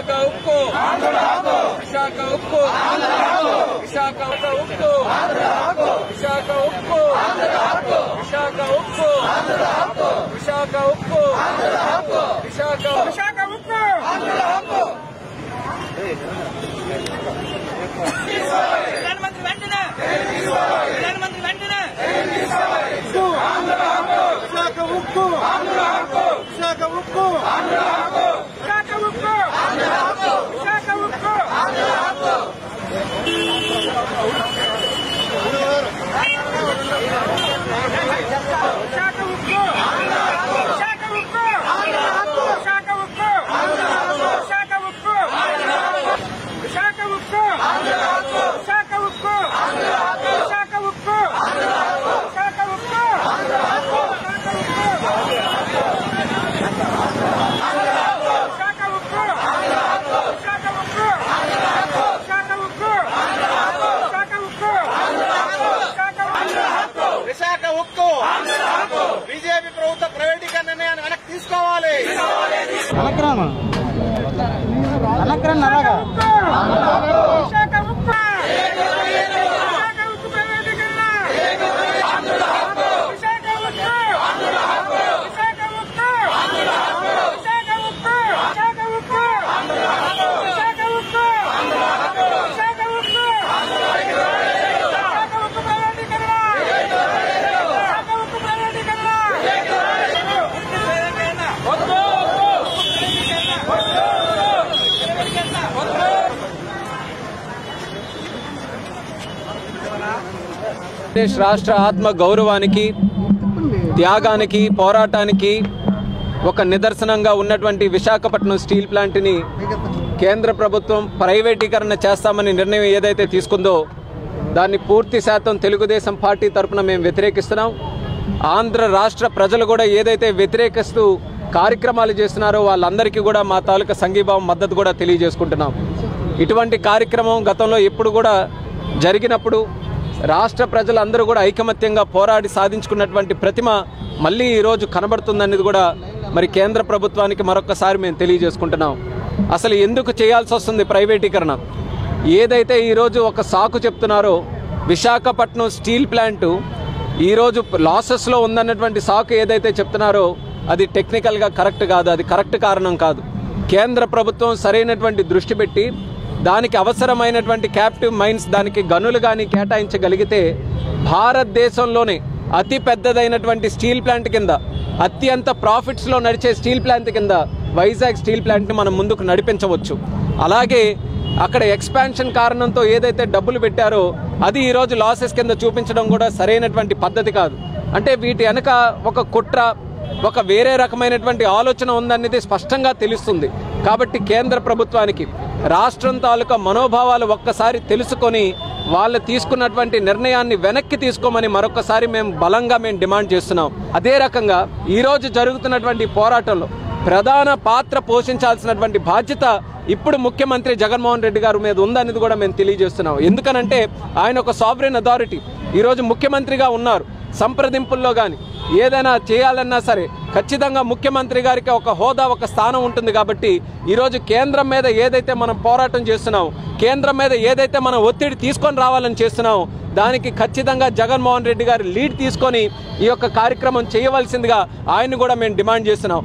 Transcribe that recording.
విశాఖ ఉక్కు విశాఖ ఉక్కు విశాఖ ఉక్కు విశాఖ ఉక్కు విశాఖ ఉక్కు విశాఖ ఉక్కు విశాఖ ఉక్కు ప్రధానమంత్రి వెంటనే ప్రధానమంత్రి వెంటనే విశాఖ ఉక్కు విశాఖ ఉక్కు విశాఖ ఉక్కు విశాఖ ఉక్కు బీజేపీ ప్రభుత్వ ప్రైవేటీకరణ నిర్ణయాన్ని వెనక్కి తీసుకోవాలి. రాష్ట్ర ఆత్మ గౌరవానికి త్యాగానికి పోరాటానికి ఒక నిదర్శనంగా ఉన్నటువంటి విశాఖపట్నం స్టీల్ ప్లాంట్ని కేంద్ర ప్రభుత్వం ప్రైవేటీకరణ చేస్తామని నిర్ణయం ఏదైతే తీసుకుందో దాన్ని పూర్తి శాతం తెలుగుదేశం పార్టీ తరఫున మేము వ్యతిరేకిస్తున్నాం. ఆంధ్ర రాష్ట్ర ప్రజలు కూడా ఏదైతే వ్యతిరేకిస్తూ కార్యక్రమాలు చేస్తున్నారో వాళ్ళందరికీ కూడా మా తాలూకా సంఘీభావం మద్దతు కూడా తెలియజేసుకుంటున్నాం. ఇటువంటి కార్యక్రమం గతంలో ఎప్పుడు కూడా జరిగినప్పుడు రాష్ట్ర ప్రజలందరూ కూడా ఐకమత్యంగా పోరాడి సాధించుకున్నటువంటి ప్రతిమ మళ్ళీ ఈరోజు కనబడుతుందనేది కూడా మరి కేంద్ర ప్రభుత్వానికి మరొకసారి మేము తెలియజేసుకుంటున్నాం. అసలు ఎందుకు చేయాల్సి వస్తుంది ప్రైవేటీకరణ? ఏదైతే ఈరోజు ఒక సాకు చెప్తున్నారో విశాఖపట్నం స్టీల్ ప్లాంటు ఈరోజు లాసెస్లో ఉందన్నటువంటి సాకు ఏదైతే చెప్తున్నారో అది టెక్నికల్గా కరెక్ట్ కాదు, అది కరెక్ట్ కారణం కాదు. కేంద్ర ప్రభుత్వం సరైనటువంటి దృష్టి పెట్టి దానికి అవసరమైనటువంటి క్యాప్టివ్ మైన్స్ దానికి గనులు కానీ కేటాయించగలిగితే భారతదేశంలోనే అతి పెద్దదైనటువంటి స్టీల్ ప్లాంట్ కింద అత్యంత ప్రాఫిట్స్లో నడిచే స్టీల్ ప్లాంట్ కింద వైజాగ్ స్టీల్ ప్లాంట్ని మనం ముందుకు నడిపించవచ్చు. అలాగే అక్కడ ఎక్స్పాన్షన్ కారణంతో ఏదైతే డబ్బులు పెట్టారో అది ఈరోజు లాసెస్ కింద చూపించడం కూడా సరైనటువంటి పద్ధతి కాదు. అంటే వీటి వెనక ఒక కుట్ర, ఒక వేరే రకమైనటువంటి ఆలోచన ఉందనేది స్పష్టంగా తెలుస్తుంది. కాబట్టి కేంద్ర ప్రభుత్వానికి రాష్ట్రం తాలూకా మనోభావాలు ఒక్కసారి తెలుసుకొని వాళ్ళు తీసుకున్నటువంటి నిర్ణయాన్ని వెనక్కి తీసుకోమని మరొకసారి మేము బలంగా డిమాండ్ చేస్తున్నాం. అదే రకంగా ఈరోజు జరుగుతున్నటువంటి పోరాటంలో ప్రధాన పాత్ర పోషించాల్సినటువంటి బాధ్యత ఇప్పుడు ముఖ్యమంత్రి జగన్మోహన్ రెడ్డి గారి మీద ఉందనేది కూడా మేము తెలియజేస్తున్నాం. ఎందుకనంటే ఆయన ఒక సావరెన్ అథారిటీ, ఈరోజు ముఖ్యమంత్రిగా ఉన్నారు. సంప్రదింపుల్లో కానీ ఏదైనా చేయాలన్నా సరే ఖచ్చితంగా ముఖ్యమంత్రి గారికి ఒక హోదా, ఒక స్థానం ఉంటుంది. కాబట్టి ఈరోజు కేంద్రం మీద ఏదైతే మనం పోరాటం చేస్తున్నాం, కేంద్రం మీద ఏదైతే మనం ఒత్తిడి తీసుకొని రావాలని చేస్తున్నాం, దానికి ఖచ్చితంగా జగన్మోహన్ రెడ్డి గారు లీడ్ తీసుకొని ఈ యొక్క కార్యక్రమం చేయవలసిందిగా ఆయన్ని కూడా మేము డిమాండ్ చేస్తున్నాం.